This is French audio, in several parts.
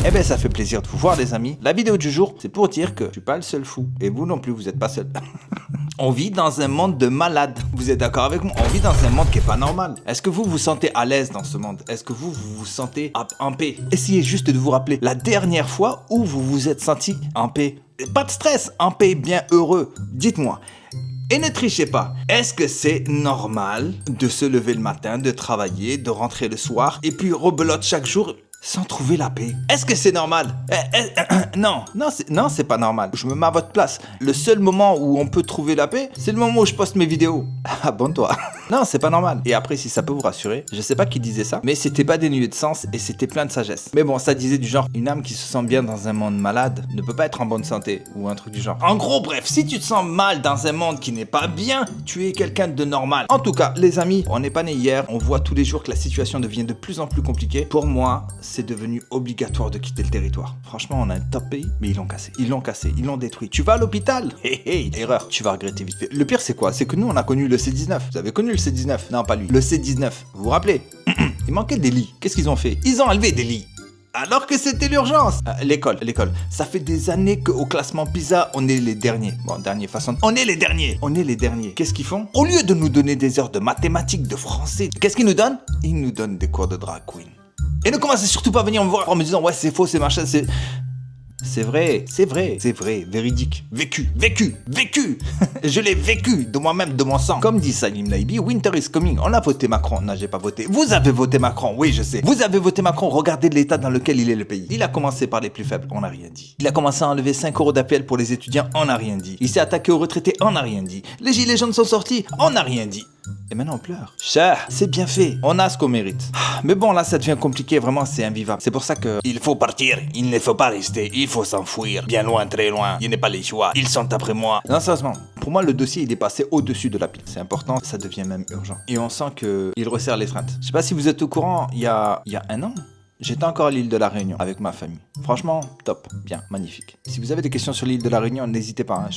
Eh ben ça fait plaisir de vous voir les amis. La vidéo du jour, c'est pour dire que je suis pas le seul fou. Et vous non plus, vous êtes pas seul. On vit dans un monde de malades. Vous êtes d'accord avec moi? On vit dans un monde qui est pas normal. Est-ce que vous vous sentez à l'aise dans ce monde? Est-ce que vous vous sentez en paix? Essayez juste de vous rappeler la dernière fois où vous vous êtes senti en paix. Pas de stress, en paix, bien heureux. Dites-moi. Et ne trichez pas. Est-ce que c'est normal de se lever le matin, de travailler, de rentrer le soir et puis rebelote chaque jour sans trouver la paix? Est-ce que c'est normal? Non, c'est pas normal. Je me mets à votre place. Le seul moment où on peut trouver la paix, c'est le moment où je poste mes vidéos. Abonne-toi. Non, c'est pas normal. Et après, si ça peut vous rassurer, je sais pas qui disait ça, mais c'était pas dénué de sens et c'était plein de sagesse. Mais bon, ça disait du genre, une âme qui se sent bien dans un monde malade ne peut pas être en bonne santé, ou un truc du genre. En gros, bref, si tu te sens mal dans un monde qui n'est pas bien, tu es quelqu'un de normal. En tout cas, les amis, on n'est pas né hier, on voit tous les jours que la situation devient de plus en plus compliquée. Pour moi, c'est devenu obligatoire de quitter le territoire. Franchement, on a un top pays, mais ils l'ont cassé, ils l'ont détruit. Tu vas à l'hôpital? Erreur, tu vas regretter vite fait. Le pire, c'est quoi? C'est que nous, on a connu le C19. Vous avez connu le C19? Non, pas lui. Le C19. Vous vous rappelez? Il manquait des lits. Qu'est-ce qu'ils ont fait? Ils ont enlevé des lits. Alors que c'était l'urgence. L'école. Ça fait des années qu'au classement PISA, on est les derniers. Bon, dernier façon. On est les derniers. Qu'est-ce qu'ils font? Au lieu de nous donner des heures de mathématiques, de français, qu'est-ce qu'ils nous donnent? Ils nous donnent des cours de drag queen. Et ne commencez surtout pas à venir me voir en me disant ouais c'est faux, c'est machin, c'est vrai, véridique, vécu. Je l'ai vécu de moi-même, de mon sang. Comme dit Salim Laibi, winter is coming. On a voté Macron. Non, j'ai pas voté. Vous avez voté Macron, oui, je sais. Vous avez voté Macron, regardez l'état dans lequel il est le pays. Il a commencé par les plus faibles, on n'a rien dit. Il a commencé à enlever 5 € d'APL pour les étudiants, on n'a rien dit. Il s'est attaqué aux retraités, on n'a rien dit. Les gilets jaunes sont sortis, on n'a rien dit. Et maintenant on pleure. Cher, c'est bien fait. On a ce qu'on mérite. Mais bon, là ça devient compliqué, vraiment c'est invivable. C'est pour ça que il faut partir, il ne faut pas rester, il faut s'enfuir. Bien loin, très loin. Il n'est pas les choix. Ils sont après moi. Non, sérieusement. Pour moi, le dossier, il est passé au-dessus de la pile. C'est important, ça devient même urgent. Et on sent qu'il resserre les freins. Je sais pas si vous êtes au courant, il y a un an, j'étais encore à l'île de la Réunion avec ma famille. Franchement, top, bien, magnifique. Si vous avez des questions sur l'île de la Réunion, n'hésitez pas.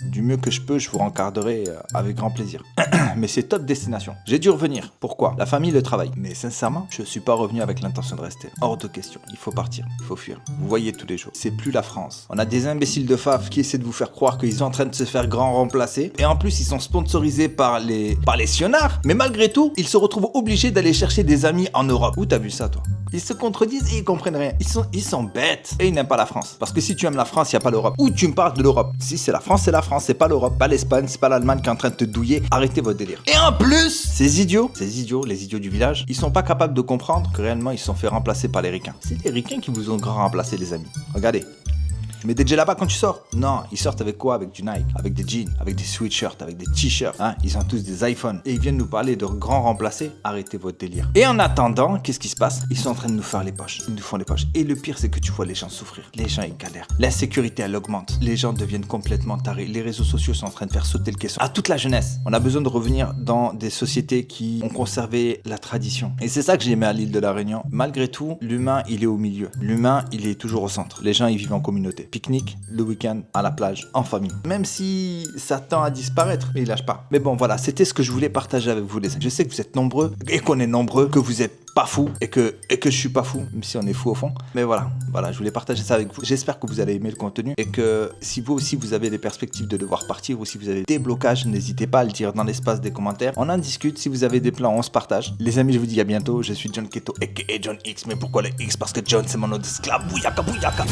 Du mieux que je peux, je vous rencarderai avec grand plaisir. Mais c'est top destination. J'ai dû revenir. Pourquoi? La famille, le travail. Mais sincèrement, je suis pas revenu avec l'intention de rester. Hors de question. Il faut partir. Il faut fuir. Vous voyez tous les jours. C'est plus la France. On a des imbéciles de FAF qui essaient de vous faire croire qu'ils sont en train de se faire grand remplacer. Et en plus, ils sont sponsorisés par les sionards. Mais malgré tout, ils se retrouvent obligés d'aller chercher des amis en Europe. Où t'as vu ça, toi? Ils se contredisent et ils comprennent rien. Ils sont bêtes. Et ils n'aiment pas la France. Parce que si tu aimes la France, il n'y a pas l'Europe. Ou tu me parles de l'Europe. Si c'est la France, c'est la France. C'est pas l'Europe. Pas l'Espagne, c'est pas l'Allemagne qui est en train de te douiller. Arrêtez votre délire. Et en plus, ces idiots, les idiots du village, ils sont pas capables de comprendre que réellement ils se sont fait remplacer par les ricains. C'est les ricains qui vous ont grand remplacé, les amis. Regardez. Tu mets des djellabas quand tu sors? Non, ils sortent avec quoi? Avec du Nike, avec des jeans, avec des sweatshirts, avec des t-shirts. Hein, ils ont tous des iPhones. Et ils viennent nous parler de grands remplacés. Arrêtez votre délire. Et en attendant, qu'est-ce qui se passe? Ils sont en train de nous faire les poches. Ils nous font les poches. Et le pire, c'est que tu vois les gens souffrir. Les gens, ils galèrent. L'insécurité, elle augmente. Les gens deviennent complètement tarés. Les réseaux sociaux sont en train de faire sauter le caisson. À toute la jeunesse. On a besoin de revenir dans des sociétés qui ont conservé la tradition. Et c'est ça que j'ai aimé à l'île de la Réunion. Malgré tout, l'humain, il est au milieu. L'humain, il est toujours au centre. Les gens, ils vivent en communauté. Pique-nique, le week-end, à la plage, en famille. Même si ça tend à disparaître, mais il lâche pas. Mais bon, voilà, c'était ce que je voulais partager avec vous, les amis. Je sais que vous êtes nombreux, et qu'on est nombreux, que vous êtes pas fous, et que je suis pas fou, même si on est fou au fond. Mais voilà, je voulais partager ça avec vous. J'espère que vous allez aimer le contenu, et que si vous aussi, vous avez des perspectives de devoir partir, ou si vous avez des blocages, n'hésitez pas à le dire dans l'espace des commentaires. On en discute, si vous avez des plans, on se partage. Les amis, je vous dis à bientôt. Je suis John Keto, aka John X. Mais pourquoi le X? Parce que John, c'est mon nom d'esclave. Bouyaka, bouyaka.